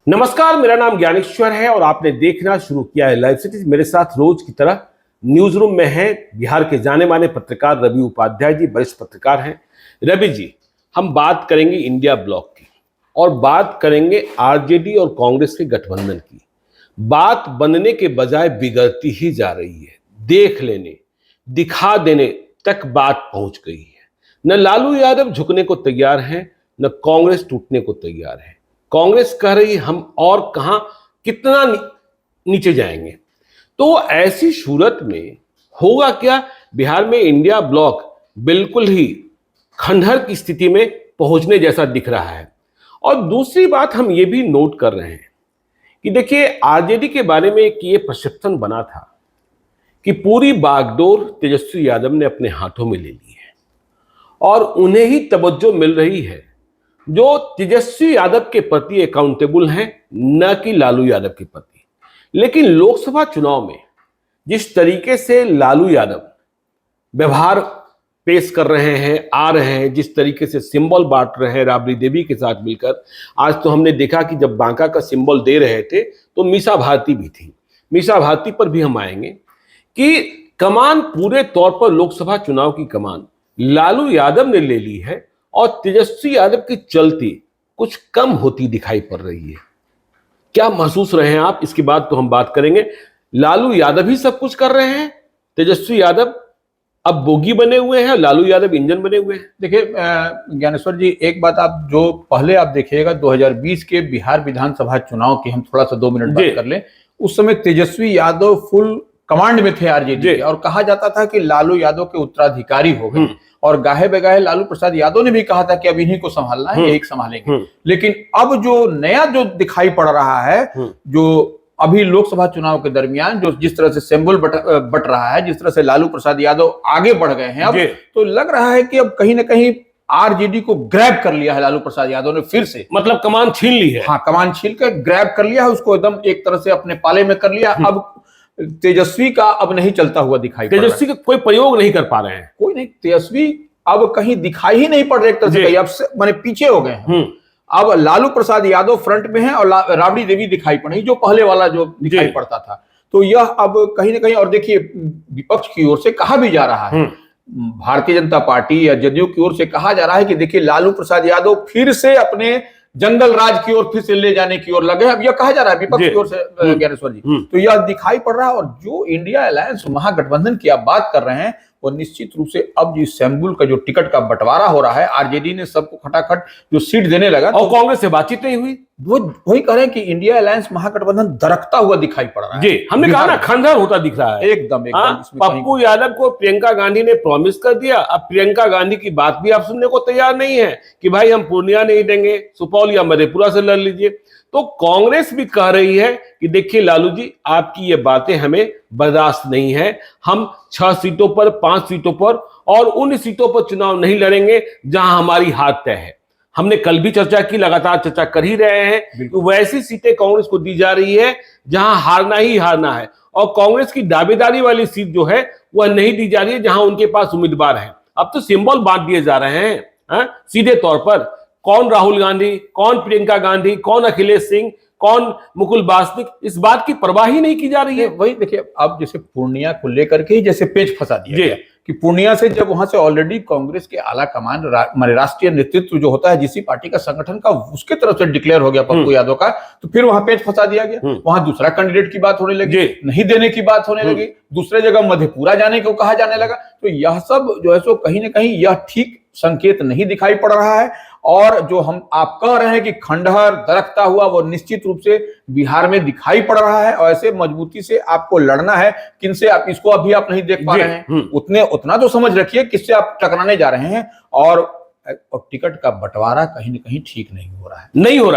नमस्कार, मेरा नाम ज्ञानेश्वर है और आपने देखना शुरू किया है लाइव सिटी। मेरे साथ रोज की तरह न्यूज रूम में है बिहार के जाने माने पत्रकार रवि उपाध्याय जी, वरिष्ठ पत्रकार हैं। रवि जी, हम बात करेंगे इंडिया ब्लॉक की और बात करेंगे आरजेडी और कांग्रेस के गठबंधन की। बात बनने के बजाय बिगड़ती ही जा रही है। देख लेने, दिखा देने तक बात पहुंच गई है। न लालू यादव झुकने को तैयार हैं, न कांग्रेस टूटने को तैयार है। कांग्रेस कह रही हम और कहां कितना नीचे जाएंगे। तो ऐसी सूरत में होगा क्या? बिहार में इंडिया ब्लॉक बिल्कुल ही खंडहर की स्थिति में पहुंचने जैसा दिख रहा है। और दूसरी बात हम ये भी नोट कर रहे हैं कि देखिए, आरजेडी के बारे में एक ये परसेप्शन बना था कि पूरी बागडोर तेजस्वी यादव ने अपने हाथों में ले ली है और उन्हें ही तवज्जो मिल रही है जो तेजस्वी यादव के प्रति अकाउंटेबल हैं, न कि लालू यादव के प्रति। लेकिन लोकसभा चुनाव में जिस तरीके से लालू यादव व्यवहार पेश कर रहे हैं, आ रहे हैं, जिस तरीके से सिंबल बांट रहे हैं राबड़ी देवी के साथ मिलकर, आज तो हमने देखा कि जब बांका का सिंबल दे रहे थे तो मीसा भारती भी थी। मीसा भारती पर भी हम आएंगे कि कमान पूरे तौर पर लोकसभा चुनाव की कमान लालू यादव ने ले ली है और तेजस्वी यादव की चलती कुछ कम होती दिखाई पड़ रही है। क्या महसूस रहे हैं आप? इसके बाद तो हम बात करेंगे। लालू यादव ही सब कुछ कर रहे हैं, तेजस्वी यादव अब बोगी बने हुए हैं, लालू यादव इंजन बने हुए हैं। देखिए ज्ञानेश्वर जी, एक बात आप जो पहले आप देखिएगा 2020 के बिहार विधानसभा चुनाव की हम थोड़ा सा 2 मिनट बात कर लें। उस समय तेजस्वी यादव फुल कमांड में थे आरजेडी के और कहा जाता था कि लालू यादव के उत्तराधिकारी हो गए और गाहे बेगाहे लालू प्रसाद यादव ने भी कहा था कि अब इन्हीं को संभालना है, यही संभालेंगे। लेकिन अब जो नया जो दिखाई पड़ रहा है, जो अभी लोकसभा चुनाव के दरमियान जो जिस तरह से सिंबल बट रहा है, जिस तरह से लालू प्रसाद यादव आगे बढ़ गए हैं, अब तो लग रहा है कि अब कहीं ना कहीं आरजेडी को ग्रैब कर लिया है लालू प्रसाद यादव ने फिर से। मतलब कमान छीन ली है। हाँ, कमान छीन कर ग्रैब कर लिया है, उसको एकदम एक तरह से अपने पाले में कर लिया। अब तेजस्वी का अब नहीं चलता हुआ दिखाई पड़ रहा है। तेजस्वी का कोई प्रयोग नहीं कर पा रहे हैं। कोई नहीं, तेजस्वी अब कहीं दिखाई ही नहीं पड़ रहे, एक तरह से अब से माने पीछे हो गए हैं। अब लालू प्रसाद यादव फ्रंट में है और राबड़ी देवी दिखाई पड़ी, जो पहले वाला जो दिखाई पड़ता था। तो यह अब कहीं ना कहीं, और देखिए विपक्ष की ओर से कहा भी जा रहा है, भारतीय जनता पार्टी या जदयू की ओर से कहा जा रहा है कि देखिए लालू प्रसाद यादव फिर से अपने जंगल राज की ओर फिर से ले जाने की ओर लगे। अब यह कहा जा रहा है विपक्ष की ओर से ज्ञानेश्वर जी, तो यह दिखाई पड़ रहा है। और जो इंडिया अलायंस महागठबंधन की आप बात कर रहे हैं, वो निश्चित रूप से अब जिस शैम्बुल का जो टिकट का बंटवारा हो रहा है, आरजेडी ने सबको खटाखट जो सीट देने लगा और कांग्रेस से बातचीत नहीं हुई। वो वही कह रहे हैं कि इंडिया अलायंस महागठबंधन दरकता हुआ दिखाई पड़ रहा है। जी, हमने कहा ना, खंडहर होता दिख रहा है एकदम। पप्पू यादव को प्रियंका गांधी ने प्रॉमिस कर दिया। अब प्रियंका गांधी की बात भी आप सुनने को तैयार नहीं है कि भाई हम पूर्णिया नहीं देंगे, सुपौल या मधेपुरा से लड़ लीजिए। तो कांग्रेस भी कह रही है कि देखिए लालू जी, आपकी ये बातें हमें बर्दाश्त नहीं है। हम 6 सीटों पर, 5 सीटों पर और उन सीटों पर चुनाव नहीं लड़ेंगे जहां हमारी हार तय है। हमने कल भी चर्चा की, लगातार चर्चा कर ही रहे हैं कि वैसी सीटें कांग्रेस को दी जा रही है जहां हारना ही हारना है। और कांग्रेस की दावेदारी वाली सीट जो है वह नहीं दी जा रही है जहां उनके पास उम्मीदवार हैं। अब तो सिंबल बांट दिए जा रहे हैं सीधे तौर पर। कौन राहुल गांधी, कौन प्रियंका गांधी, कौन अखिलेश सिंह, कौन मुकुल वासनिक, इस बात की परवाह ही नहीं की जा रही है। वही देखिए, अब जैसे पूर्णिया को लेकर के ही जैसे पेच फंसा दिया गया कि पूर्णिया से जब वहां से ऑलरेडी कांग्रेस के आला कमान माने राष्ट्रीय नेतृत्व जो होता है जिस पार्टी का संगठन का, उसके तरफ से डिक्लेयर हो गया पप्पू यादव का, तो फिर वहां पेच फंसा दिया गया। वहां दूसरा कैंडिडेट की बात होने लगी, नहीं देने की बात होने लगी, दूसरे जगह मधेपुरा जाने को कहा जाने लगा। तो यह सब जो है सो कहीं ना कहीं यह ठीक संकेत नहीं दिखाई पड़ रहा है। और जो हम आप कह रहे हैं कि खंडहर दरकता हुआ, वो निश्चित रूप से बिहार में दिखाई पड़ रहा है। और ऐसे मजबूती से आपको लड़ना है, किनसे आप इसको अभी आप नहीं देख पा रहे हैं, उतना तो समझ रखिए किससे आप टकराने जा रहे हैं। और टिकट का बंटवारा कहीं ना कहीं ठीक नहीं हो रहा है। नहीं हो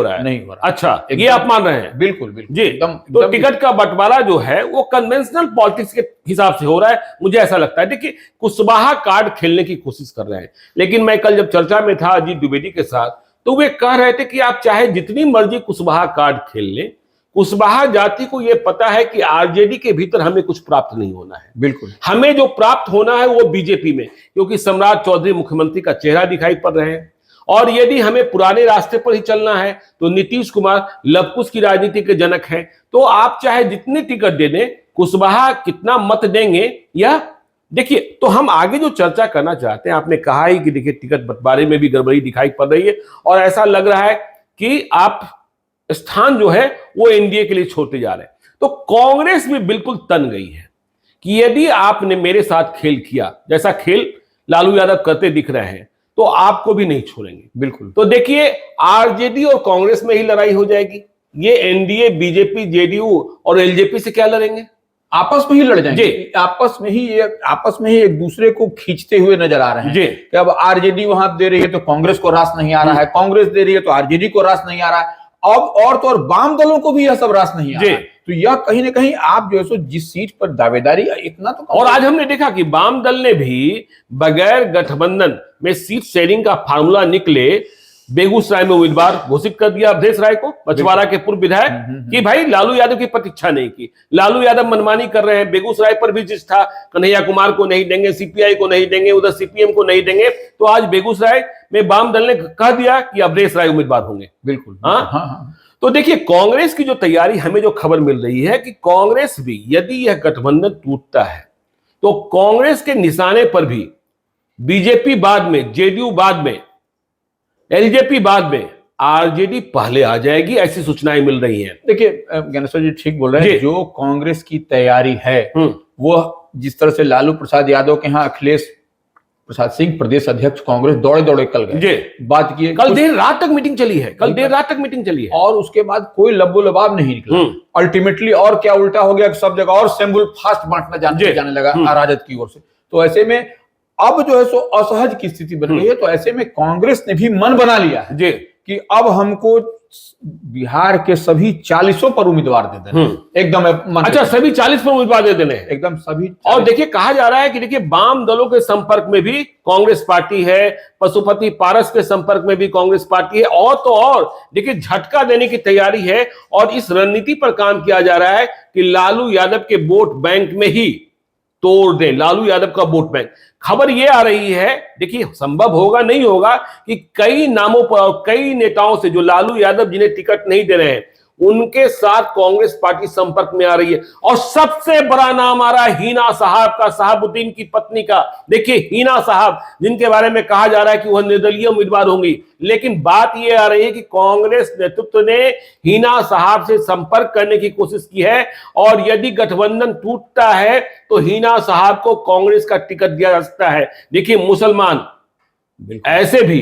रहा है। अच्छा, ये आप मान रहे हैं? बिल्कुल जी, तो टिकट का बंटवारा जो है वो कन्वेंशनल पॉलिटिक्स के हिसाब से हो रहा है, मुझे ऐसा लगता है। देखिए, कुशवाहा कार्ड खेलने की कोशिश कर रहे हैं। लेकिन मैं कल जब चर्चा में था अजीत द्विवेदी के साथ, तो वे कह रहे थे कि आप चाहे जितनी मर्जी कुशवाहा कार्ड खेल लें, कुशवाहा जाति को यह पता है कि आरजेडी के भीतर हमें कुछ प्राप्त नहीं होना है। बिल्कुल, हमें जो प्राप्त होना है वो बीजेपी में, क्योंकि सम्राट चौधरी मुख्यमंत्री का चेहरा दिखाई पड़ रहे हैं और यदि हमें पुराने रास्ते पर ही चलना है तो नीतीश कुमार लवकुश की राजनीति के जनक हैं। तो आप चाहे जितने टिकट दे दें, कुशवाहा कितना मत देंगे, यह देखिए। तो हम आगे जो चर्चा करना चाहते हैं, आपने कहा ही कि देखिए टिकट बंटवारे में भी गड़बड़ी दिखाई पड़ रही है और ऐसा लग रहा है कि आप स्थान जो है वो एनडीए के लिए छोड़ते जा रहे हैं। तो कांग्रेस भी बिल्कुल तन गई है कि यदि आपने मेरे साथ खेल किया, जैसा खेल लालू यादव करते दिख रहे हैं, तो आपको भी नहीं छोड़ेंगे। बिल्कुल। तो देखिए आरजेडी और कांग्रेस में ही लड़ाई हो जाएगी। ये एनडीए, बीजेपी, जेडीयू और एलजेपी से क्या लड़ेंगे? आपस में ही लड़ जाएंगे। आपस में ही एक दूसरे को खींचते हुए नजर आ रहे हैं कि अब आरजेडी वहां दे रही है तो कांग्रेस को रास नहीं आ रहा है, कांग्रेस दे रही है तो आरजेडी को रास नहीं आ रहा है, अब और तो और वाम दलों को भी यह सब रास नहीं आ रहा है। तो यह कहीं ना कहीं आप जो है सो जिस सीट पर दावेदारी इतना तो, और आज हमने देखा कि वाम दल ने भी बगैर गठबंधन में सीट शेयरिंग का फार्मूला निकले बेगूसराय में उम्मीदवार घोषित कर दिया अवधेश राय को, बछवाड़ा के पूर्व विधायक, कि भाई लालू यादव की प्रतीक्षा नहीं की। लालू यादव मनमानी कर रहे हैं, बेगूसराय पर भी जिस था कन्हैया कुमार को नहीं देंगे, सीपीआई को नहीं देंगे, उधर सीपीएम को नहीं देंगे, तो आज बेगूसराय में वाम दल ने कह दिया कि अवधेश राय उम्मीदवार होंगे। बिल्कुल। हाँ। तो देखिए कांग्रेस की जो तैयारी, हमें जो खबर मिल रही है कि कांग्रेस भी यदि यह गठबंधन टूटता है तो कांग्रेस के निशाने पर भी बीजेपी बाद में, जेडीयू बाद में, एलजेपी बाद में, आरजेडी पहले आ जाएगी, ऐसी सूचनाएं मिल रही हैं। देखिए ज्ञानेश्वर जी ठीक बोल रहे हैं। जो कांग्रेस की तैयारी है वो जिस तरह से लालू प्रसाद यादव के यहाँ अखिलेश प्रसाद सिंह प्रदेश अध्यक्ष कांग्रेस दौड़े दौड़े कल गए, बात की, कल देर रात तक मीटिंग चली है, और उसके बाद कोई लब्बो लबाब नहीं निकला। अल्टीमेटली और क्या उल्टा हो गया कि सब जगह और सैंपल फास्ट बांटना जाने लगा राजद की ओर से। तो ऐसे में अब जो है सो असहज की स्थिति बन गई है। तो ऐसे में कांग्रेस ने भी मन बना लिया है कि अब हमको बिहार के सभी 40 पर उम्मीदवार दे देना एकदम। अच्छा, सभी 40 पर उम्मीदवार दे देने एकदम सभी। और देखिए कहा जा रहा है कि देखिए वाम दलों के संपर्क में भी कांग्रेस पार्टी है, पशुपति पारस के संपर्क में भी कांग्रेस पार्टी है, और तो और देखिए झटका देने की तैयारी है। और इस रणनीति पर काम किया जा रहा है कि लालू यादव के वोट बैंक में ही तोड़ दें, लालू यादव का वोट बैंक। खबर यह आ रही है, देखिए संभव होगा नहीं होगा, कि कई नामों पर और कई नेताओं से जो लालू यादव जिन्हें टिकट नहीं दे रहे हैं उनके साथ कांग्रेस पार्टी संपर्क में आ रही है। और सबसे बड़ा नाम आ रहा है हिना साहब का, शहाबुद्दीन की पत्नी का। देखिए हिना साहब, जिनके बारे में कहा जा रहा है कि वह निर्दलीय उम्मीदवार होंगी, लेकिन बात यह आ रही है कि कांग्रेस नेतृत्व ने हिना साहब से संपर्क करने की कोशिश की है, और यदि गठबंधन टूटता है तो हिना साहब को कांग्रेस का टिकट दिया जा सकता है। देखिए मुसलमान ऐसे भी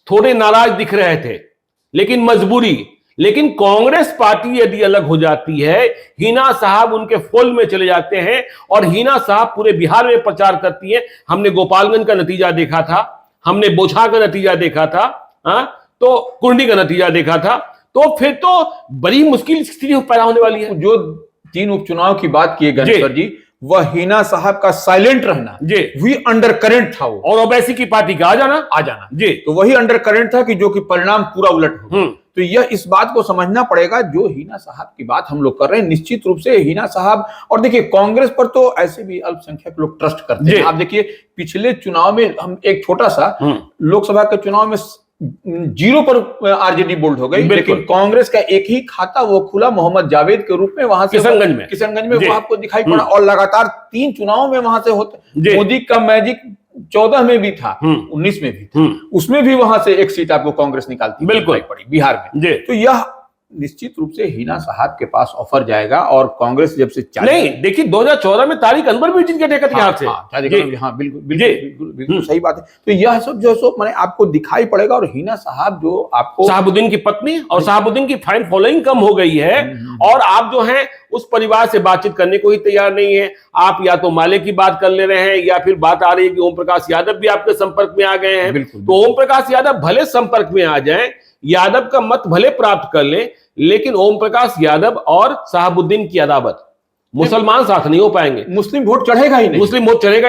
थोड़े नाराज दिख रहे थे, लेकिन मजबूरी, लेकिन कांग्रेस पार्टी यदि अलग हो जाती है, हिना साहब उनके फोल्ड में चले जाते हैं और हिना साहब पूरे बिहार में प्रचार करती हैं। हमने गोपालगंज का नतीजा देखा था, हमने बोछा का नतीजा देखा था, तो कुर्नी का नतीजा देखा था। तो फिर तो बड़ी मुश्किल स्थिति पैदा होने वाली है। जो 3 उपचुनाव की बात की गणेश्वर जी, वह हिना साहब का साइलेंट रहना वही अंडर करंट था वो, और ओवैसी की पार्टी का आ जाना जी, तो वही अंडर करंट था कि जो कि परिणाम पूरा उलट हो। तो यह इस बात को समझना पड़ेगा, जो हिना साहब की बात हम लोग कर रहे हैं, निश्चित रूप से हिना साहब, और देखिए कांग्रेस पर तो ऐसे भी अल्पसंख्यक लोग ट्रस्ट करते हैं। आप देखिए पिछले चुनाव में हम एक छोटा सा लोकसभा के चुनाव में 0 पर आरजेडी बोल्ड हो गई, लेकिन कांग्रेस का एक ही खाता वो खुला मोहम्मद जावेद के रूप में, वहां से किशनगंज में वो आपको दिखाई पड़ा। और लगातार 3 चुनाव में वहां से होते, मोदी का मैजिक 14 में भी था, 19 में भी था, उसमें भी वहां से एक सीट आपको कांग्रेस निकालती बिल्कुल पड़ी बिहार में। तो यह निश्चित रूप से हिना साहब के पास ऑफर जाएगा, और कांग्रेस जब से नहीं, देखिए 2014 में तारिक अनवर भी जिनके टिकट के हाथ से, बिल्कुल सही बात है। तो यह सब जो है सो मैंने आपको दिखाई पड़ेगा। और हिना साहब जो आपको, शहाबुद्दीन की पत्नी, और शहाबुद्दीन की फैन फॉलोइंग कम हो गई है, और आप जो हैं उस परिवार से बातचीत करने को ही तैयार नहीं है। आप या तो माले की बात कर ले रहे हैं, या फिर बात आ रही है कि ओम प्रकाश यादव भी आपके संपर्क में आ गए हैं। तो ओम प्रकाश यादव भले संपर्क में आ जाएं, यादव का मत भले प्राप्त कर लें, लेकिन ओम प्रकाश यादव और शहाबुद्दीन की अदावत, मुसलमान साथ नहीं हो पाएंगे। मुस्लिम वोट चढ़ेगा ही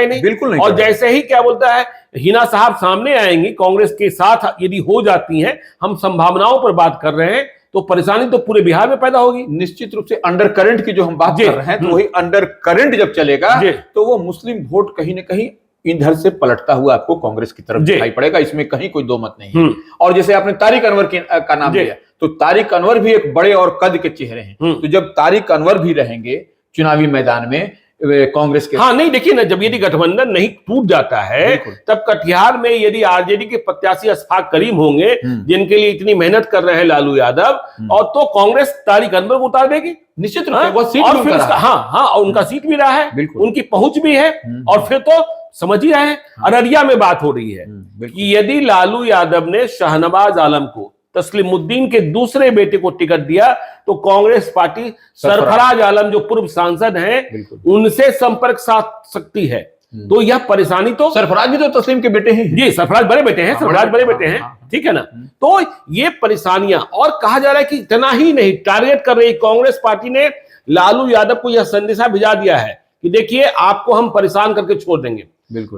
नहीं, बिल्कुल नहीं। और जैसे ही क्या बोलता है हिना साहब सामने आएंगी कांग्रेस के साथ यदि हो जाती हैं, हम संभावनाओं पर बात कर रहे हैं, तो परेशानी तो पूरे बिहार में पैदा होगी। निश्चित रूप से अंडर करंट की जो हम बात कर रहे हैं, तो वही अंडर करंट जब चलेगा तो वो मुस्लिम वोट कहीं ना कहीं इधर से पलटता हुआ आपको कांग्रेस की तरफ जी। दिखाई पड़ेगा, इसमें कहीं कोई दो मत नहीं है। और जैसे आपने तारिक अनवर का नाम जी। लिया, तो तारिक अनवर भी एक बड़े और कद के चेहरे हैं। तो जब तारिक अनवर भी रहेंगे चुनावी मैदान में कांग्रेस के, हाँ नहीं देखिए ना, जब यदि गठबंधन नहीं टूट जाता है बिल्कुल। तब कटिहार में यदि आरजेडी के प्रत्याशी अशफाक करीम होंगे जिनके लिए इतनी मेहनत कर रहे हैं लालू यादव, और तो कांग्रेस तारिक अनवर को उतार देगी निश्चित रूप से। हाँ? वो सीट और भी फिर उनका उसका, रहा है। हाँ हाँ, और उनका सीट भी रहा है, बिल्कुल। उनकी पहुंच भी है। और फिर तो समझ ही रहे हैं, अररिया में बात हो रही है कि यदि लालू यादव ने शाहनवाज आलम को तस्लीमुद्दीन के दूसरे बेटे को टिकट दिया तो कांग्रेस पार्टी सरफराज आलम जो पूर्व सांसद हैं उनसे संपर्क साध सकती है। तो यह परेशानी, तो सरफराज भी तो तस्लीम के बेटे हैं। जी, सरफराज बड़े बेटे हैं, सरफराज बड़े बेटे हैं, ठीक है ना। तो ये परेशानियां, और कहा जा रहा है कि इतना ही नहीं, टारगेट कर रही कांग्रेस पार्टी ने लालू यादव को यह संदेशा भिजा दिया है कि देखिए आपको हम परेशान करके छोड़ देंगे।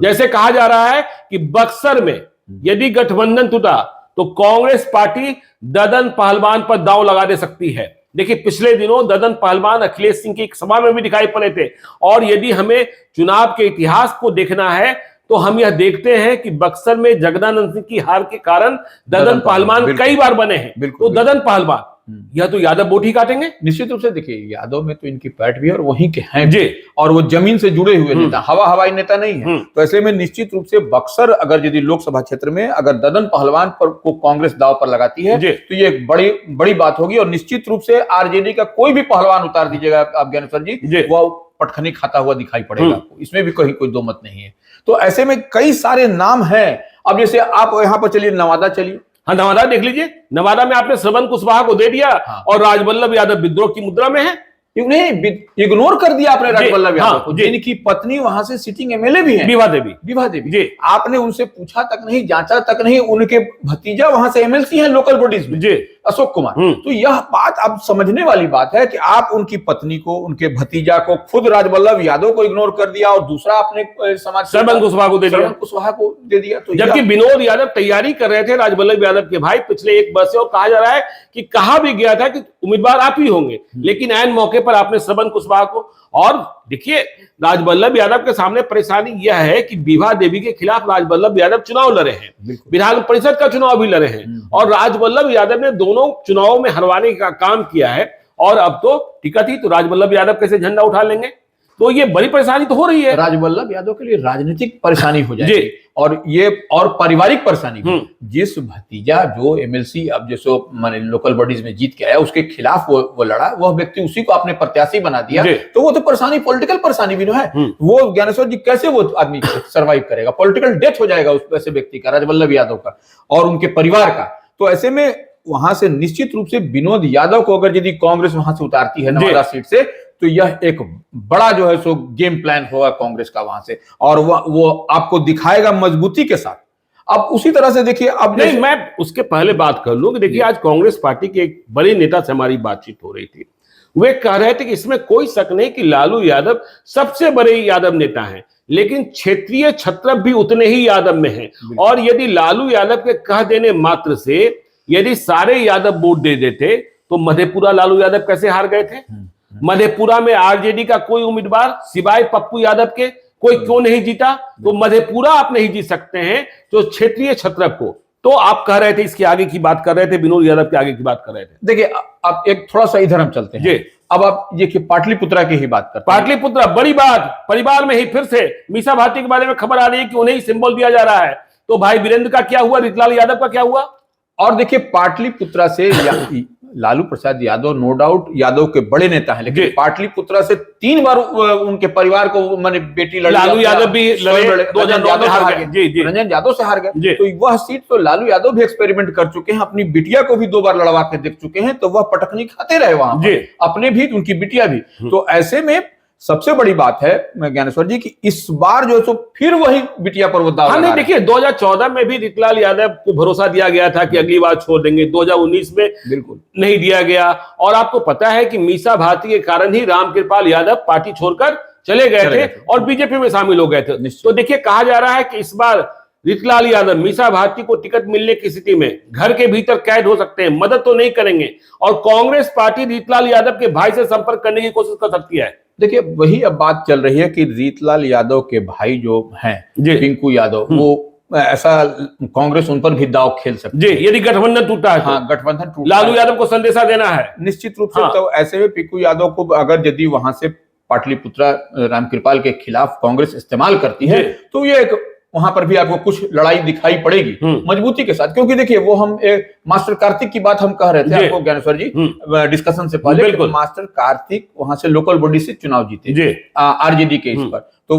जैसे कहा जा रहा है कि बक्सर में यदि गठबंधन टूटा तो कांग्रेस पार्टी ददन पहलवान पर दांव लगा दे सकती है। देखिए पिछले दिनों ददन पहलवान अखिलेश सिंह की एक सभा में भी दिखाई पड़े थे, और यदि हमें चुनाव के इतिहास को देखना है तो हम यह देखते हैं कि बक्सर में जगदानंद सिंह की हार के कारण ददन पहलवान कई बार बने हैं। तो ददन पहलवान यह तो यादव वोट ही काटेंगे निश्चित रूप से। देखिए यादव में तो इनकी पैठ भी है और वहीं के हैं जी, और वो जमीन से जुड़े हुए नेता, हवाई नेता नहीं है। तो ऐसे में निश्चित रूप से बक्सर अगर यदि लोकसभा क्षेत्र में अगर ददन पहलवान पर को कांग्रेस दांव पर लगाती है तो ये एक बड़ी बात होगी। और निश्चित रूप से आरजेडी का कोई भी पहलवान उतार दीजिएगा आप ज्ञानेश्वर जी, वो पटखनी खाता हुआ दिखाई पड़ेगा आपको, इसमें भी कहीं कोई दो मत नहीं है। तो ऐसे में कई सारे नाम हैं। अब जैसे आप यहाँ पर चलिए, नवादा चलिए। हाँ, नवादा देख लीजिए, नवादा में आपने श्रवण कुशवाहा को दे दिया और राजवल्लभ यादव विद्रोह की मुद्रा में है। नहीं, इग्नोर कर दिया आपने राजवल्लभ यादव को, जिनकी पत्नी वहां से सिटिंग एमएलए भी है, विभा देवी जी। आपने उनसे पूछा तक नहीं, जांचा तक नहीं, उनके भतीजा वहां से एमएलसी हैं लोकल बॉडीज में जी, अशोक कुमार। तो यह बात अब समझने वाली बात है कि आप उनकी पत्नी को, उनके भतीजा को, खुद राजवल्लभ यादव को इग्नोर कर दिया और दूसरा आपने समाज श्रवण कुशवाहा को दे दिया। तो जबकि विनोद यादव तैयारी कर रहे थे राजवल्लभ यादव के भाई पिछले एक वर्ष से, और कहा जा रहा है कि कहा भी गया था कि उम्मीदवार आप ही होंगे, लेकिन ऐन मौके पर आपने श्रवण कुशवाहा को। और देखिए राजवल्लभ यादव के सामने परेशानी यह है कि विभा देवी के खिलाफ राजवल्लभ यादव चुनाव लड़े हैं, विधान परिषद का चुनाव भी लड़े हैं, और राजवल्लभ यादव ने दोनों चुनावों में हरवाने का काम किया है। और अब तो टिकट ही, तो राजवल्लभ यादव कैसे झंडा उठा लेंगे? तो ये बड़ी परेशानी तो हो रही है राजवल्लभ यादव के लिए, राजनीतिक परेशानी हो जाएगी और ये और पारिवारिक परेशानी भी। जिस भतीजा जो एमएलसी अब जैसे माने लोकल बॉडीज में जीत के आया, उसके खिलाफ वो लड़ा, वह व्यक्ति उसी को आपने प्रत्याशी बना दिया, तो वो तो परेशानी, पॉलिटिकल परेशानी भी है। वो ज्ञानेश्वर जी कैसे वो आदमी सर्वाइव करेगा? पॉलिटिकल डेथ हो जाएगा उस वैसे व्यक्ति का, राजवल्लभ यादव का और उनके परिवार का। तो ऐसे में वहां से निश्चित रूप से विनोद यादव को अगर यदि कांग्रेस वहां से उतारती है नवादा सीट से, तो यह एक बड़ा जो है सो गेम प्लान होगा कांग्रेस का वहां से, और वो आपको दिखाएगा मजबूती के साथ। अब उसी तरह से देखिए, अब नहीं, मैं उसके पहले बात कर लूं कि देखिए आज कांग्रेस पार्टी के एक बड़े नेता से हमारी बातचीत हो रही थी। वे कह रहे थे कि इसमें कोई शक नहीं कि लालू यादव सबसे बड़े यादव नेता हैं, लेकिन क्षेत्रीय छत्रप भी उतने ही यादव में हैं। और यदि लालू यादव के कह देने मात्र से यदि सारे यादव वोट दे देते तो मधेपुरा लालू यादव कैसे हार गए थे? मधेपुरा में आरजेडी का कोई उम्मीदवार सिवाय पप्पू यादव के कोई क्यों नहीं जीता? तो मधेपुरा आप नहीं जीत सकते हैं तो क्षेत्रीय छत्रप को। तो आप कह रहे थे, इसके आगे की बात कर रहे थे, विनोद यादव के आगे की बात कर रहे थे। देखिए अब एक थोड़ा सा इधर हम चलते हैं। अब आप देखिए पाटलिपुत्रा की ही बात करते हैं। पाटलिपुत्रा बड़ी बात, परिवार में ही फिर से मीसा भारती के बारे में खबर आ रही है कि उन्हें ही सिंबल दिया जा रहा है। तो भाई वीरेंद्र का क्या हुआ, रीतलाल यादव का क्या हुआ? और देखिए पाटलिपुत्रा से लालू प्रसाद यादव नो डाउट यादव के बड़े नेता हैं, लेकिन पाटलिपुत्रा से 3 बार उनके परिवार को माने बेटी लड़ी, लालू यादव भी लड़े, 2009 में हार गए, रंजन यादव से हार गए। तो वह सीट तो लालू यादव भी एक्सपेरिमेंट कर चुके हैं, अपनी बिटिया को भी 2 बार लड़वा के देख चुके हैं, तो वह पटखनी खाते रहे वहां पर, अपने भी उनकी बिटिया भी। तो ऐसे में सबसे बड़ी बात है ज्ञानेश्वर जी कि इस बार जो तो फिर वही बिटिया पर वो दाव लगा। नहीं देखिए 2014 में भी रीतलाल यादव को भरोसा दिया गया था कि अगली बार छोड़ देंगे, 2019 में बिल्कुल नहीं दिया गया। और आपको पता है कि मीसा भारती के कारण ही रामकृपाल यादव पार्टी छोड़कर चले गए थे और बीजेपी में शामिल हो गए थे। तो देखिए कहा जा रहा है कि इस बार रीतलाल यादव मीसा भारती को टिकट मिलने की स्थिति में घर के भीतर कैद हो सकते हैं, मदद तो नहीं करेंगे, और कांग्रेस पार्टी रीतलाल यादव के भाई से संपर्क करने की कोशिश कर सकती है। देखिए वही अब बात चल रही है कि रीतलाल यादव के भाई जो हैं जी। पिंकू यादव, वो ऐसा कांग्रेस उन पर भी दांव खेल सकती जी, है। यदि गठबंधन टूटा है तो। हाँ, गठबंधन टूटा लालू है। यादव को संदेशा देना है। निश्चित रूप से। हाँ। तो ऐसे में पिंकू यादव को अगर यदि वहां से पाटलिपुत्रा रामकृपाल के खिलाफ कांग्रेस इस्तेमाल करती है जी। तो ये एक वहां पर भी आपको कुछ लड़ाई दिखाई पड़ेगी मजबूती के साथ, क्योंकि देखिए वो हम मास्टर कार्तिक की बात हम कह रहे थे जी। आपको ज्ञानेश्वर जी डिस्कशन से पहले, बिल्कुल। मास्टर कार्तिक वहां से लोकल बॉडी से चुनाव जीते जी। आरजेडी के इस पर, तो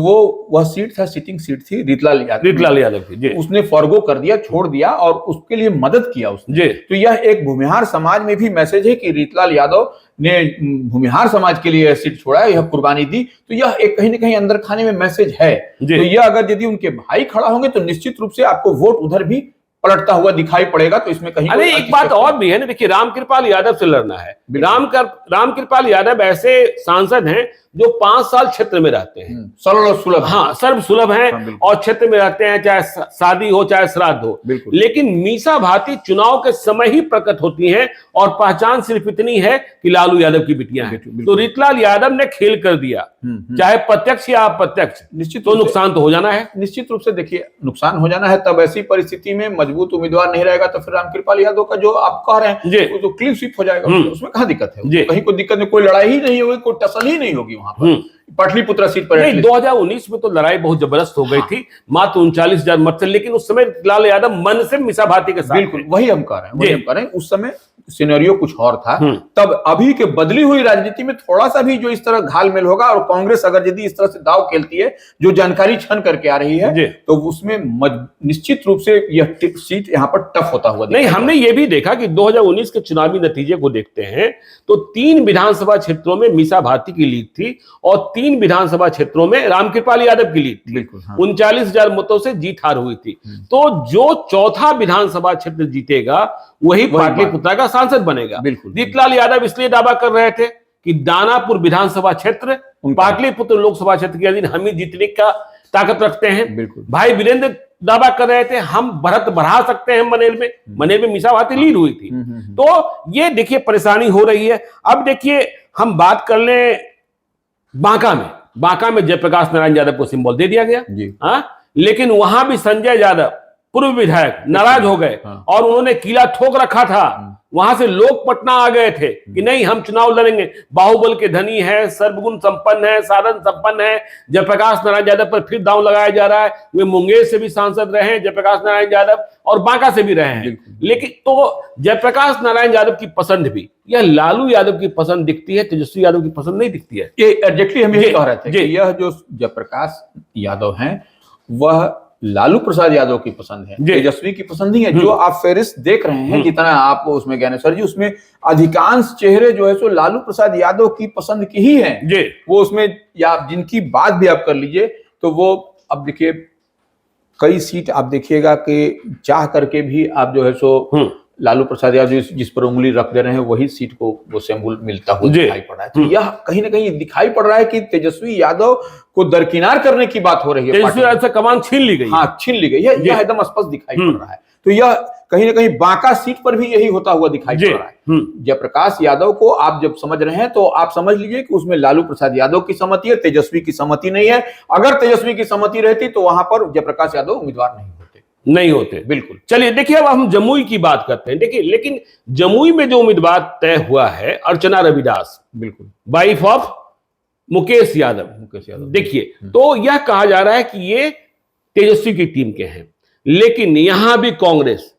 वह सीट था, सिटिंग सीट थी रीतलाल यादव की। जी। उसने फॉरगो कर दिया, छोड़ दिया और उसके लिए मदद किया उसने। जी। तो यह एक भूमिहार समाज में भी मैसेज है कि रीतलाल यादव ने भूमिहार समाज के लिए सीट छोड़ा है, यह कुर्बानी दी, तो यह एक कहीं ना कहीं अंदर खाने में मैसेज है। तो यह अगर यदि उनके भाई खड़ा होंगे तो निश्चित रूप से आपको वोट उधर भी पलटता हुआ दिखाई पड़ेगा। तो इसमें कहीं अरे एक बात और भी है ना, देखिए रामकृपाल यादव से लड़ना है। रामकृपाल यादव ऐसे सांसद हैं जो 5 साल क्षेत्र में रहते हैं, सरल और सुलभ। हाँ, सर्व सुलभ हैं और क्षेत्र में रहते हैं, चाहे शादी हो चाहे श्राद्ध हो। लेकिन मीसा भारती चुनाव के समय ही प्रकट होती हैं और पहचान सिर्फ इतनी है कि लालू यादव की बिटियां हैं। तो रीतलाल यादव ने खेल कर दिया, चाहे प्रत्यक्ष या अप्रत्यक्ष, निश्चित तो नुकसान तो हो जाना है। निश्चित रूप से देखिए नुकसान हो जाना है। तब ऐसी परिस्थिति में मजबूत उम्मीदवार नहीं रहेगा तो फिर रामकृपाल यादव का जो आप कह रहे हैं वो तो क्लीन स्वीप हो जाएगा, उसमें कहाँ दिक्कत है? कहीं कोई दिक्कत नहीं, कोई लड़ाई ही नहीं होगी, कोई टसल ही नहीं होगी वहां पर पाटलिपुत्रा सीट पर। नहीं, 2019 में तो लड़ाई बहुत जबरदस्त हो गई थी, मात्र 39,000 मत से, लेकिन उस समय लाल यादव मन से मीसा भारती के साथ। बिल्कुल वही हम कह रहे हैं, उस समय सिनेरियो कुछ और था। तब अभी के बदली हुई राजनीति में थोड़ा सा भी जो इस तरह घालमेल होगा और कांग्रेस अगर यदि इस तरह से दांव खेलती है जो जानकारी छन करके आ रही है तो उसमें निश्चित रूप से यह सीट यहाँ पर टफ होता हुआ नहीं। हमने ये भी देखा कि 2019 के चुनावी नतीजे को देखते हैं तो 3 विधानसभा क्षेत्रों में मीसा भारती की लीड थी और 3 विधानसभा क्षेत्रों में रामकृपाल यादव की लीड थी। 39,000 मतों से जीत हार हुई थी। तो जो चौथा विधानसभा क्षेत्र जीतेगा वही पाटलिपुत्रा का सांसद बनेगा। रीतलाल यादव इसलिए दावा कर रहे थे कि दानापुर विधानसभा क्षेत्र पाटलिपुत्र लोकसभा क्षेत्र के अधीन हम ही जीतने का ताकत रखते हैं। भाई वीरेंद्र दावा कर रहे थे हम बढ़त बढ़ा सकते हैं मनेर में मीसा भारती लीड हुई थी। तो ये देखिए परेशानी हो रही है। अब देखिए हम बात कर लें बांका में जयप्रकाश नारायण यादव को सिंबल दे दिया गया, लेकिन वहां भी संजय यादव पूर्व विधायक नाराज हो गए और उन्होंने किला ठोक रखा था। वहां से लोग पटना आ गए थे कि नहीं हम चुनाव लड़ेंगे, बाहुबल के धनी है, सर्वगुण संपन्न है, साधन संपन्न है। जयप्रकाश नारायण यादव पर फिर दांव लगाया जा रहा है। वे मुंगेर से भी सांसद रहे हैं जयप्रकाश नारायण यादव और बांका से भी रहे हैं। लेकिन तो जयप्रकाश नारायण यादव की पसंद भी यह लालू यादव की पसंद दिखती है, तेजस्वी यादव की पसंद नहीं दिखती है। ये एग्जैक्टली हम यही कह रहे थे कि यह जो जयप्रकाश यादव हैं वह लालू प्रसाद यादव की पसंद है, तेजस्वी की पसंद नहीं है। जो आप फेरिस्त देख रहे हैं जितना आप उसमें ज्ञानेश्वर जी, उसमें अधिकांश चेहरे जो है सो लालू प्रसाद यादव की पसंद की ही हैं। वो उसमें या जिनकी बात भी आप कर लीजिए तो वो अब देखिए कई सीट आप देखिएगा कि चाह करके भी आप जो है सो लालू प्रसाद यादव जिस पर उंगली रख दे रहे हैं वही सीट को वो सिंबल मिलता हुआ दिखाई पड़ रहा है। तो यह कहीं ना कहीं दिखाई पड़ रहा है कि तेजस्वी यादव को दरकिनार करने की बात हो रही है। तेजस्वी यादव से कमान छीन ली गई। हाँ, छीन ली गई है, यह एकदम स्पष्ट दिखाई पड़ रहा है। तो यह कहीं ना कहीं बांका सीट पर भी यही होता हुआ दिखाई पड़ रहा है। जयप्रकाश यादव को आप जब समझ रहे हैं तो आप समझ लीजिए कि उसमें लालू प्रसाद यादव की सहमति है, तेजस्वी की सहमति नहीं है। अगर तेजस्वी की सहमति रहती तो वहां पर जयप्रकाश यादव उम्मीदवार नहीं होते। बिल्कुल। चलिए देखिए अब हम जमुई की बात करते हैं। देखिए लेकिन जमुई में जो उम्मीदवार तय हुआ है अर्चना रविदास, बिल्कुल वाइफ ऑफ मुकेश यादव। देखिए तो यह कहा जा रहा है कि ये तेजस्वी की टीम के हैं, लेकिन यहां भी कांग्रेस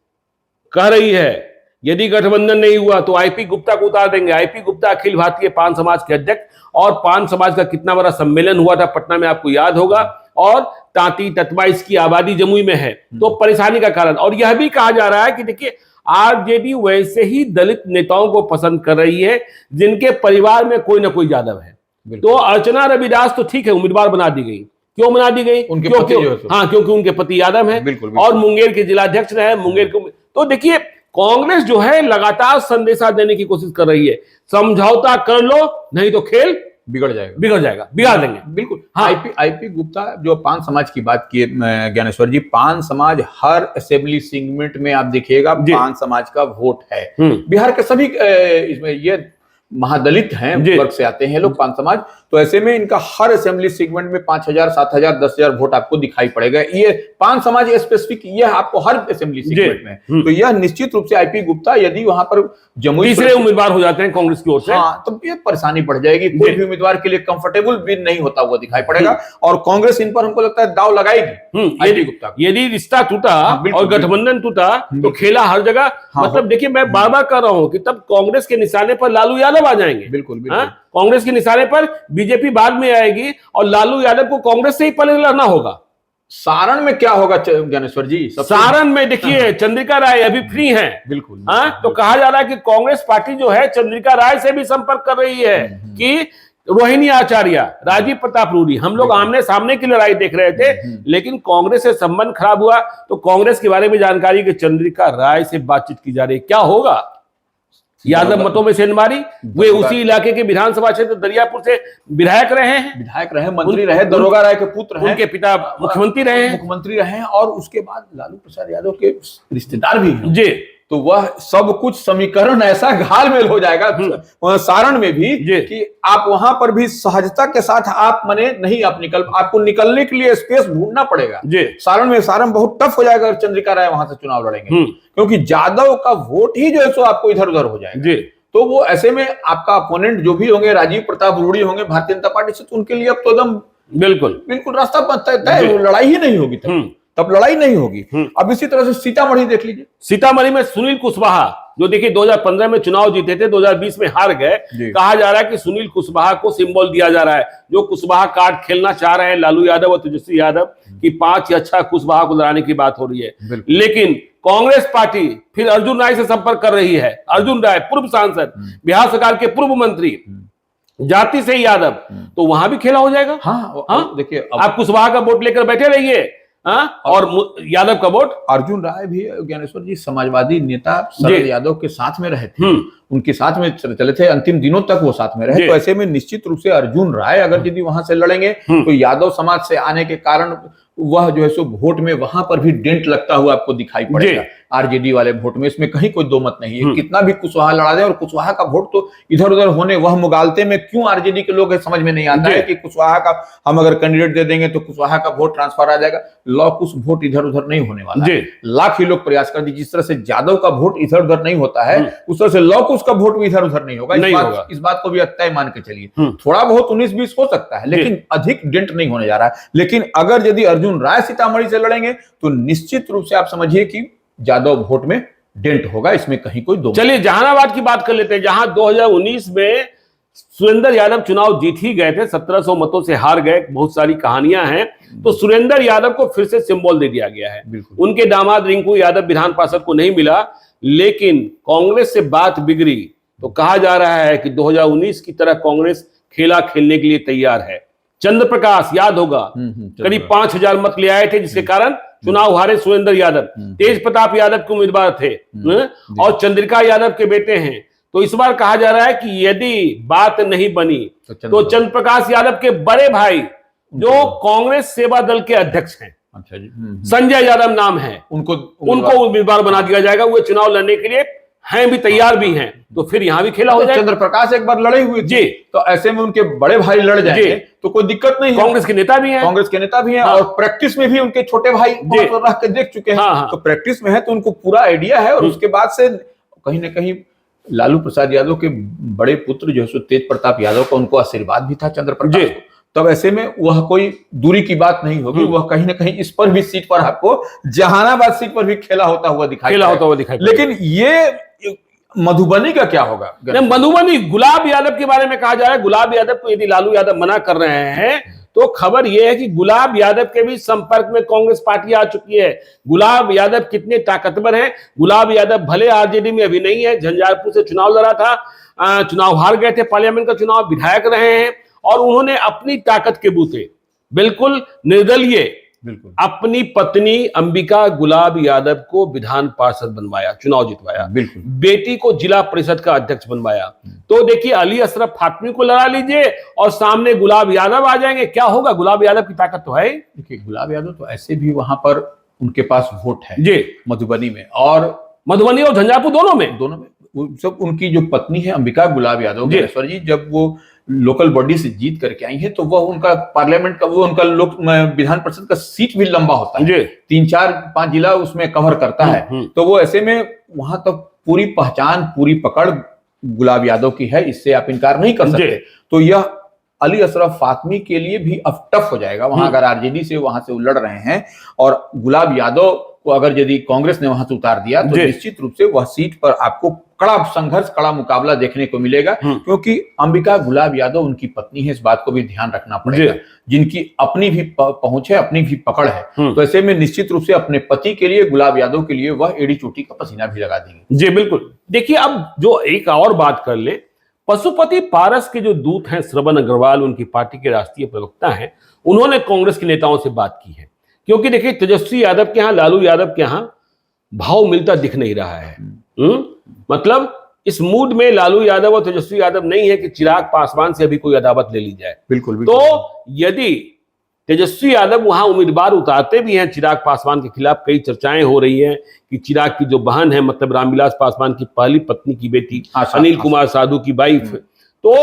कह रही है यदि गठबंधन नहीं हुआ तो आईपी गुप्ता को उतार देंगे। आईपी गुप्ता अखिल भारतीय पान समाज के अध्यक्ष, और पान समाज का कितना बड़ा सम्मेलन हुआ था पटना में आपको याद होगा, और तांती ततवा इसकी आबादी जमुई में है, तो परेशानी का कारण। और यह भी कहा जा रहा है कि देखिए आरजेडी वैसे ही दलित नेताओं को पसंद कर रही है जिनके परिवार में कोई ना कोई यादव है। तो अर्चना रविदास तो ठीक है उम्मीदवार बना दी गई। क्यों बना दी गई? क्योंकि उनके पति यादव हैं और मुंगेर के जिलाध्यक्ष रहे मुंगेर को। तो देखिए कांग्रेस जो है लगातार संदेशा देने की कोशिश कर रही है, समझौता कर लो नहीं तो खेल बिगड़ देंगे। बिल्कुल। आईपी गुप्ता जो पान समाज की बात की ज्ञानेश्वर जी, पान समाज हर असेंबली सेगमेंट में आप देखिएगा पान समाज का वोट है। बिहार के सभी इसमें ये महादलित हैं वर्ग से आते हैं लोग पान समाज, तो ऐसे में इनका हर असेंबली सेगमेंट में 5,000, 7,000, 10,000 वोट आपको दिखाई पड़ेगा। ये पान समाज स्पेसिफिक, ये आपको हर असेंबली सेगमेंट में, तो यह निश्चित रूप से आईपी गुप्ता यदि वहां पर जमुई तीसरे उम्मीदवार हो जाते हैं कांग्रेस की ओर से, हाँ, तो ये परेशानी बढ़ जाएगी। कोई भी उम्मीदवार के लिए कंफर्टेबल भी नहीं होता हुआ दिखाई पड़ेगा और कांग्रेस इन पर हमको लगता है दाव लगाएगी आईपी गुप्ता। यदि रिश्ता टूटा और गठबंधन टूटा तो खेला हर जगह, हाँ, मतलब देखिए मैं बार बार कर रहा हूं कि तब कांग्रेस के निशाने पर लालू यादव आ जाएंगे। बिल्कुल कांग्रेस के निशाने पर बीजेपी बाद में आएगी और लालू यादव को कांग्रेस से ही पहले लड़ना होगा। सारण में क्या होगा ज्ञानेश्वर जी? सारण में देखिए चंद्रिका राय अभी फ्री हैं, बिल्कुल। तो कहा जा रहा है कि कांग्रेस पार्टी जो है चंद्रिका राय से भी संपर्क कर रही है कि रोहिणी आचार्य, राजीव प्रताप रूडी, हम लोग आमने सामने की लड़ाई देख रहे थे, लेकिन कांग्रेस से संबंध खराब हुआ तो कांग्रेस के बारे में जानकारी कि चंद्रिका राय से बातचीत की जा रही है। क्या होगा? यादव मतों में सेंधमारी, वे उसी इलाके के विधानसभा क्षेत्र दरियापुर से विधायक रहे हैं, मंत्री रहे, दरोगा राय के पुत्र हैं, उनके पिता मुख्यमंत्री रहे हैं और उसके बाद लालू प्रसाद यादव के रिश्तेदार भी हैं जी। तो वह सब कुछ समीकरण ऐसा घालमेल हो जाएगा सारण में भी कि आप वहां पर भी सहजता के साथ आप मने नहीं आप आपको निकलने के लिए स्पेस ढूंढना पड़ेगा। सारण बहुत टफ हो जाएगा अगर चंद्रिका राय वहां से चुनाव लड़ेंगे, क्योंकि यादव का वोट ही जो है सो आपको इधर उधर हो जाएगा। तो वो ऐसे में आपका अपोनेंट जो भी होंगे, राजीव प्रताप रूडी होंगे भारतीय जनता पार्टी से, तो उनके लिए अब तो एकदम बिल्कुल रास्ता तय, लड़ाई ही नहीं होगी तब लड़ाई नहीं होगी। अब इसी तरह से सीतामढ़ी देख लीजिए, सीतामढ़ी में सुनील कुशवाहा जो देखिए 2015 में चुनाव जीते थे, 2020 में हार गए। कहा जा रहा है कि सुनील कुशवाहा को सिंबल दिया जा रहा है, जो कुशवाहा कार्ड खेलना चाह रहे हैं लालू यादव और तेजस्वी यादव की 5 या 6 कुशवाहा को लड़ाने की बात हो रही है। लेकिन कांग्रेस पार्टी फिर अर्जुन राय से संपर्क कर रही है। अर्जुन राय पूर्व सांसद, बिहार सरकार के पूर्व मंत्री, जाति से यादव, तो वहां भी खेला हो जाएगा। हाँ, देखिए आप कुशवाहा का वोट लेकर बैठे रहिए और यादव का वोट। अर्जुन राय भी ज्ञानेश्वर जी समाजवादी नेता शरद यादव के साथ में रहे थे, उनके साथ में चले थे, अंतिम दिनों तक वो साथ में रहे। तो ऐसे में निश्चित रूप से अर्जुन राय अगर यदि वहां से लड़ेंगे तो यादव समाज से आने के कारण वह जो है सो वोट में वहां पर भी डेंट लगता हुआ आपको दिखाई पड़ेगा आरजेडी वाले वोट में, इसमें कहीं कोई दो मत नहीं है। कितना भी कुशवाहा लड़ा दे और कुशवाहा का वोट तो इधर उधर होने, वह मुगालते में क्यों आरजेडी के लोग समझ में नहीं आता है कि कुशवाहा का हम अगर कैंडिडेट दे देंगे तो कुशवाहा का वोट ट्रांसफर आ जाएगा। लॉ कुछ वोट इधर उधर नहीं होने वाला है, लाख ही लोग प्रयास कर दी। जिस तरह से यादव का वोट इधर उधर नहीं होता है, उस तरह से लॉ कुछ का वोट भी इधर उधर नहीं होगा। इस बात को भी तय मान के चलिए, थोड़ा बहुत 19-20 हो सकता है, लेकिन अधिक डेंट नहीं होने जा रहा है। लेकिन अगर यदि अर्जुन राय सीतामढ़ी से लड़ेंगे तो निश्चित रूप से आप समझिए कि यादव वोट में डेंट होगा, इसमें कहीं कोई दो। चलिए जहानाबाद की बात कर लेते हैं, जहां 2019 में सुरेंद्र यादव चुनाव जीत ही गए थे, 1700 मतों से हार गए, बहुत सारी कहानियां हैं। तो सुरेंद्र यादव को फिर से सिंबल दे दिया गया है। उनके दामाद रिंकू यादव विधान पार्षद को नहीं मिला, लेकिन कांग्रेस से बात बिगड़ी तो कहा जा रहा है कि 2019 की तरह कांग्रेस खेला खेलने के लिए तैयार है। चंद्र प्रकाश याद होगा, करीब 5000 मत ले आए थे, जिसके कारण चुनाव हारे सुरेंद्र यादव। तेज प्रताप यादव के उम्मीदवार थे और चंद्रिका यादव के बेटे हैं। तो इस बार कहा जा रहा है कि यदि बात नहीं बनी तो चंद्र प्रकाश यादव के बड़े भाई जो कांग्रेस सेवा दल के अध्यक्ष हैं, संजय यादव नाम है, उनको उम्मीदवार बना दिया जाएगा। वो चुनाव लड़ने के लिए हैं भी, तैयार भी हैं, तो फिर यहां भी खेला हो जाएगा। चंद्र प्रकाश एक बार लड़े हुए थे, तो ऐसे में उनके बड़े भाई लड़ जाएंगे तो कोई दिक्कत नहीं है। कांग्रेस के नेता भी हैं, और प्रैक्टिस में भी उनके छोटे भाई रह के देख चुके हैं। तो प्रैक्टिस में है तो उनको पूरा आइडिया है। और उसके बाद से कहीं ना कहीं लालू प्रसाद यादव के बड़े पुत्र जो है तेज प्रताप यादव का उनको आशीर्वाद भी था चंद्र प्रकाश को। तब ऐसे में वह कोई दूरी की बात नहीं होगी, वह कहीं ना कहीं इस पर भी सीट पर आपको जहानाबाद सीट पर भी खेला होता हुआ दिखाई। लेकिन ये मधुबनी का क्या होगा? मधुबनी गुलाब यादव के बारे में कहा जा रहा है। गुलाब यादव को यदि लालू यादव मना कर रहे हैं तो खबर यह है कि गुलाब यादव के भी संपर्क में कांग्रेस पार्टी आ चुकी है। गुलाब यादव कितने ताकतवर हैं? गुलाब यादव भले आरजेडी में अभी नहीं है, झंझारपुर से चुनाव लड़ा था, चुनाव हार गए थे, पार्लियामेंट का चुनाव, विधायक रहे हैं और उन्होंने अपनी ताकत के बूते बिल्कुल निर्दलीय अपनी पत्नी अंबिका गुलाब यादव को विधान पार्षद बनवाया, चुनाव जितवाया, बेटी को जिला परिषद का अध्यक्ष बनवाया। तो देखिए अली अशरफ फातमी को लड़ा लीजिए और सामने गुलाब यादव आ जाएंगे, क्या होगा? गुलाब यादव की ताकत तो है। देखिए गुलाब यादव तो ऐसे भी वहां पर उनके पास वोट है जी, मधुबनी में और झंझारपुर दोनों में सब। उनकी जो पत्नी है अंबिका गुलाब यादव, जी, जब वो लोकल बॉडी से जीत करके आई है, तो वह उनका पार्लियामेंट का, वो उनका लोक विधान परिषद का सीट भी लंबा होता है, 3-4-5 जिला उसमें कवर करता है। तो वो ऐसे में वहां तक पूरी पहचान, पूरी पकड़ गुलाब यादव की है, इससे आप इनकार नहीं कर सकते। तो यह अली अशरफ फातमी के लिए भी अब टफ हो जाएगा वहां, अगर आरजेडी से वहां से लड़ रहे हैं और गुलाब यादव को अगर यदि कांग्रेस ने वहां से उतार दिया तो निश्चित रूप से वह सीट पर आपको कड़ा संघर्ष, कड़ा मुकाबला देखने को मिलेगा, क्योंकि अंबिका गुलाब यादव उनकी पत्नी है, इस बात को भी ध्यान रखना पड़ेगा, जिनकी अपनी भी पहुंच है, अपनी भी पकड़ है। तो ऐसे में निश्चित रूप से अपने पति के लिए, गुलाब यादव के लिए वह एड़ी चोटी का पसीना भी लगा देंगे। जी बिल्कुल। देखिए, अब जो एक और बात कर ले, पशुपति पारस के जो दूत हैं श्रवण अग्रवाल, उनकी पार्टी के राष्ट्रीय प्रवक्ता हैं, उन्होंने कांग्रेस के नेताओं से बात की है, क्योंकि देखिए तेजस्वी यादव के यहाँ, लालू यादव के यहाँ भाव मिलता दिख नहीं रहा है। मतलब इस मूड में लालू यादव और तेजस्वी यादव नहीं है कि चिराग पासवान से अभी कोई अदावत ले ली जाए। बिल्कुल। तो यदि तेजस्वी यादव वहां उम्मीदवार उतारते भी हैं चिराग पासवान के खिलाफ, कई चर्चाएं हो रही हैं कि चिराग की जो बहन है, मतलब रामविलास पासवान की पहली पत्नी की बेटी अनिल कुमार साधु की वाइफ, तो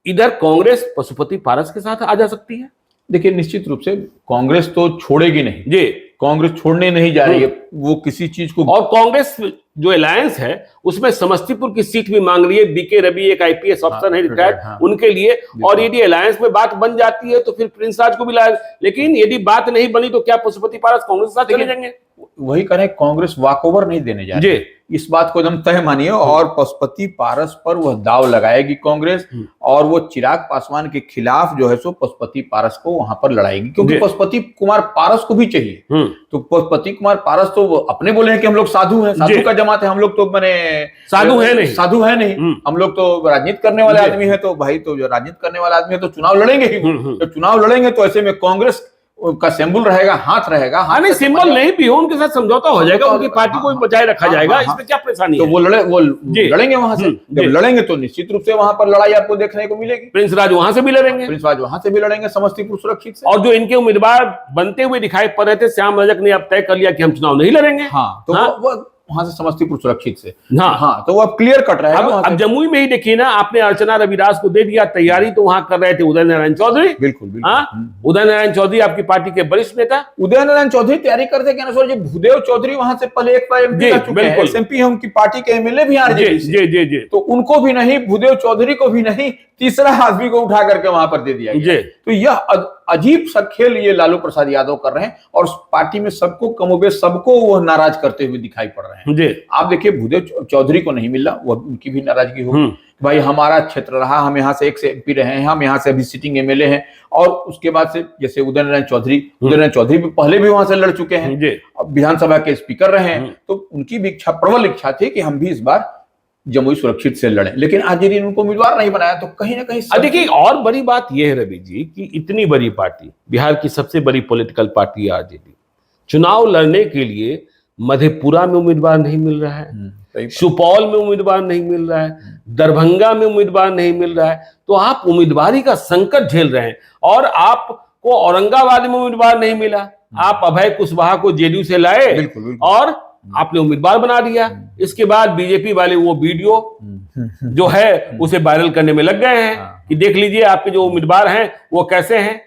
इधर कांग्रेस पशुपति पारस के साथ आ जा सकती है। देखिए, निश्चित रूप से कांग्रेस तो छोड़ेगी नहीं जी, कांग्रेस छोड़ने नहीं जा रही है वो किसी चीज को। और कांग्रेस जो अलायंस है उसमें समस्तीपुर की सीट भी मांग रही है। बीके रवि एक आईपीएस अफसर है रिटायर्ड, उनके लिए। और यदि अलायंस में बात बन जाती है तो फिर प्रिंस राज को भी लाए, लेकिन यदि बात नहीं बनी तो क्या पशुपति पारस कांग्रेस के साथ चले जाएंगे? वही करें, कांग्रेस वॉकओवर नहीं देने जा रही है, इस बात को एकदम तय मानिए। और पशुपति पारस पर वह दाव लगाएगी कांग्रेस, और वो चिराग पासवान के खिलाफ जो है सो पशुपति पारस को वहां पर लड़ाएगी, क्योंकि पशुपति कुमार पारस को भी चाहिए। तो पशुपति कुमार पारस तो अपने बोले हैं कि हम लोग साधु हैं, साधु का जमात है, हम लोग तो मैंने साधु है नहीं, हम लोग तो राजनीति करने वाले आदमी है। तो भाई, तो जो राजनीति करने वाला आदमी है तो चुनाव लड़ेंगे ही। तो चुनाव लड़ेंगे तो ऐसे में कांग्रेस का सिंबल रहेगा, हाथ रहेगा। हाँ, नहीं सिंबल नहीं भी हो, उनके साथ समझौता हो जाएगा, उनकी पार्टी को भी बचाए रखा जाएगा, इसमें क्या परेशानी है? तो वो लड़ेंगे वहां से। जब लड़ेंगे तो निश्चित रूप से वहां पर लड़ाई आपको देखने को मिलेगी। प्रिंस राज वहां से भी लड़ेंगे, समस्तीपुर सुरक्षित से। और जो इनके उम्मीदवार बनते हुए दिखाई पड़ रहे थे, श्याम रजक ने अब तय कर लिया कि हम चुनाव नहीं लड़ेंगे। हाँ, तो वहां से समस्तीपुर सुरक्षित से। हाँ, तो वो अब क्लियर कट रहा है। अब जमुई में ही देखिए ना, आपने अर्चना रविदास को दे दिया, तैयारी तो वहां कर रहे थे उदय नारायण चौधरी। बिल्कुल। उदय नारायण चौधरी आपकी पार्टी के वरिष्ठ नेता। उदय नारायण चौधरी तैयारी करते क्या ना, भूदेव चौधरी वहां से पहले एक बार एमपी रह चुके हैं, एमपी है, उनकी पार्टी के एमएलए भी जी, तो उनको भी नहीं, भूदेव चौधरी को भी नहीं, तीसरा आदमी को उठा करके वहां पर दे दिया गया। तो यह अजीब सा खेल ये लालू प्रसाद यादव कर रहे हैं, और पार्टी में सबको कमोबेश सबको वो नाराज करते हुए दिखाई पड़ रहे हैं। आप देखिए, भूदेव चौधरी को नहीं मिला, वो उनकी भी नाराजगी होगी। भाई, हमारा क्षेत्र रहा, हम यहाँ से 1 से एमपी रहे हैं, हम यहाँ से अभी सिटिंग एमएलए हैं। और उसके बाद से जैसे उदय नारायण चौधरी भी पहले भी वहां से लड़ चुके हैं, विधानसभा के स्पीकर रहे हैं। तो उनकी भी प्रबल इच्छा थी कि हम भी इस बार जमुई सुरक्षित से लड़े, लेकिन आरजेडी ने उनको उम्मीदवार नहीं बनाया। तो कहीं ना कहीं देखिए, और बड़ी बात यह है रवि जी कि इतनी बड़ी पार्टी, बिहार की सबसे बड़ी पॉलिटिकल पार्टी आरजेडी, चुनाव लड़ने के लिए मधेपुरा में उम्मीदवार नहीं मिल रहा है, सुपौल में उम्मीदवार नहीं मिल रहा है, दरभंगा में उम्मीदवार नहीं मिल रहा है। तो आप उम्मीदवारी का संकट झेल रहे हैं। और आपको औरंगाबाद में उम्मीदवार नहीं मिला, आप अभय कुशवाहा को जेडीयू से लाए और आपने उम्मीदवार बना दिया। इसके बाद बीजेपी वाले वो वीडियो जो है उसे वायरल करने में लग गए हैं कि देख लीजिए आपके जो उम्मीदवार हैं वो कैसे हैं।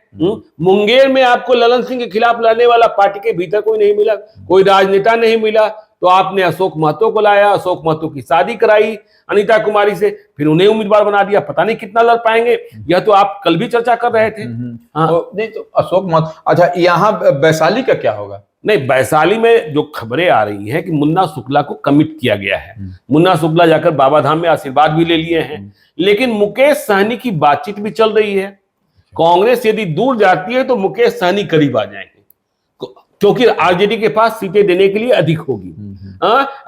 मुंगेर में आपको ललन सिंह के खिलाफ लड़ने वाला पार्टी के भीतर कोई नहीं मिला, कोई राजनेता नहीं मिला, तो आपने अशोक महतो को लाया, अशोक महतो की शादी कराई अनीता कुमारी से, फिर उन्हें उम्मीदवार बना दिया। पता नहीं कितना लड़ पाएंगे, यह तो आप कल भी चर्चा कर रहे थे। नहीं तो अशोक महतो, अच्छा, यहाँ वैशाली का क्या होगा? नहीं, वैशाली में जो खबरें आ रही हैं कि मुन्ना शुक्ला को कमिट किया गया है। मुन्ना शुक्ला जाकर बाबा धाम में आशीर्वाद भी ले लिए हैं, लेकिन मुकेश सहनी की बातचीत भी चल रही है। कांग्रेस यदि दूर जाती है तो मुकेश सहनी करीब आ जाएंगे, क्योंकि आरजेडी के पास सीटें देने के लिए अधिक होगी।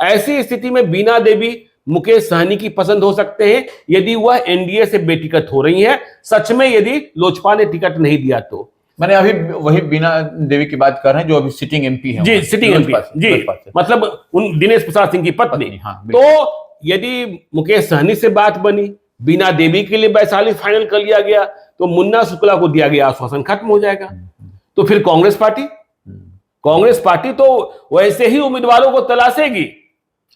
ऐसी स्थिति में बीना देवी मुकेश सहनी की पसंद हो सकते हैं यदि वह एनडीए से बेटिकट हो रही है। सच में यदि लोजपा ने टिकट नहीं दिया तो। मैंने अभी वही बीना देवी की बात कर रहे हैं जो अभी सिटिंग एमपी है। जी, सिटिंग एमपी जी, मतलब उन दिनेश प्रसाद सिंह की पत्नी। तो यदि मुकेश सहनी से बात बनी, बीना देवी के लिए वैशाली फाइनल कर लिया गया, तो मुन्ना शुक्ला को दिया गया आश्वासन खत्म हो जाएगा। तो फिर कांग्रेस पार्टी तो वैसे ही उम्मीदवारों को तलाशेगी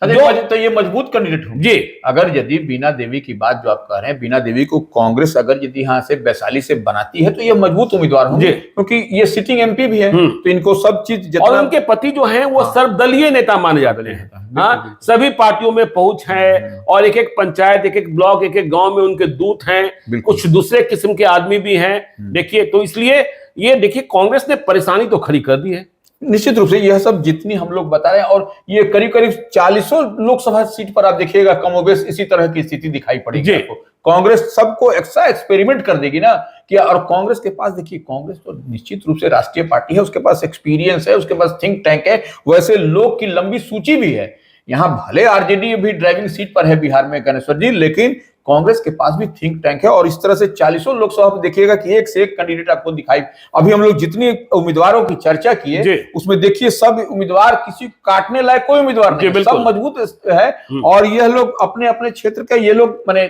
तो ये मजबूत कैंडिडेट होंगे जी। अगर यदि बीना देवी की बात जो आप कह रहे हैं, बीना देवी को कांग्रेस अगर यदि यहाँ से वैशाली से बनाती है तो ये मजबूत उम्मीदवार होंगे, क्योंकि ये सिटिंग एमपी भी है, तो इनको सब चीज और उनके पति जो हैं वो सर्वदलीय नेता माने जाते हैं। हाँ, सभी पार्टियों में पहुंच है और एक एक पंचायत, एक एक ब्लॉक, एक एक गांव में उनके दूत हैं, कुछ दूसरे किस्म के आदमी भी हैं। देखिए, तो इसलिए ये देखिए कांग्रेस ने परेशानी तो खड़ी कर दी है। निश्चित रूप से यह सब जितनी हम लोग बता रहे हैं, और ये करीब करीब 40 लोकसभा सीट पर आप देखिएगा कमोबेश इसी तरह की स्थिति दिखाई पड़ेगी आपको। कांग्रेस सबको एक्स्ट्रा एक्सपेरिमेंट कर देगी ना कि, और कांग्रेस के पास देखिए, कांग्रेस तो निश्चित रूप से राष्ट्रीय पार्टी है, उसके पास एक्सपीरियंस है, उसके पास थिंक टैंक है, वैसे लोग की लंबी सूची भी है। यहाँ भले आरजेडी भी ड्राइविंग सीट पर है बिहार में गणेश्वर जी, लेकिन कांग्रेस के पास भी थिंक टैंक है। और इस तरह से 40 लोकसभा में देखिएगा कि एक से एक कैंडिडेट आपको दिखाई। अभी हम लोग जितनी उम्मीदवारों की चर्चा किए उसमें देखिए सब उम्मीदवार किसी काटने लायक कोई उम्मीदवार नहीं, सब मजबूत है। और यह लोग अपने अपने क्षेत्र के ये लोग माने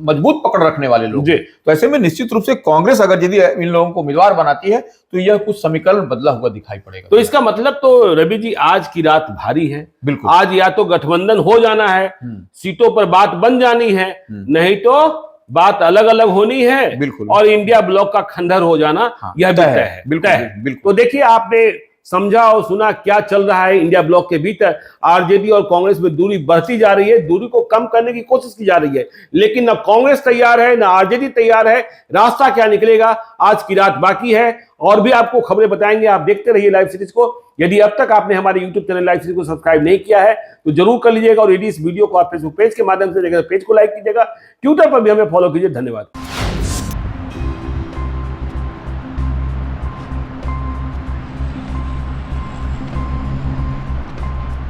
मजबूत पकड़ रखने वाले लोग। तो ऐसे में निश्चित रूप से कांग्रेस अगर यदि इन लोगों को उम्मीदवार बनाती है तो यह कुछ समीकरण बदला हुआ दिखाई पड़ेगा। तो इसका मतलब तो रवि जी आज की रात भारी है। बिल्कुल, आज या तो गठबंधन हो जाना है, सीटों पर बात बन जानी है, नहीं तो बात अलग अलग होनी है। बिल्कुल, और इंडिया ब्लॉक का खंडर हो जाना यह भी तय है। बिल्कुल। तो देखिए, आपने समझा और सुना क्या चल रहा है इंडिया ब्लॉक के भीतर। आरजेडी और कांग्रेस में दूरी बढ़ती जा रही है, दूरी को कम करने की कोशिश की जा रही है, लेकिन न कांग्रेस तैयार है, न आरजेडी तैयार है। रास्ता क्या निकलेगा, आज की रात बाकी है। और भी आपको खबरें बताएंगे, आप देखते रहिए लाइव सीरीज को। यदि अब तक आपने हमारे यूट्यूब चैनल लाइव सीरीज को सब्सक्राइब नहीं किया है तो जरूर कर लीजिएगा। और यदि इस वीडियो को आप फेसबुक पेज के माध्यम से देखें तो पेज को लाइक कीजिएगा, ट्विटर पर भी हमें फॉलो कीजिए। धन्यवाद।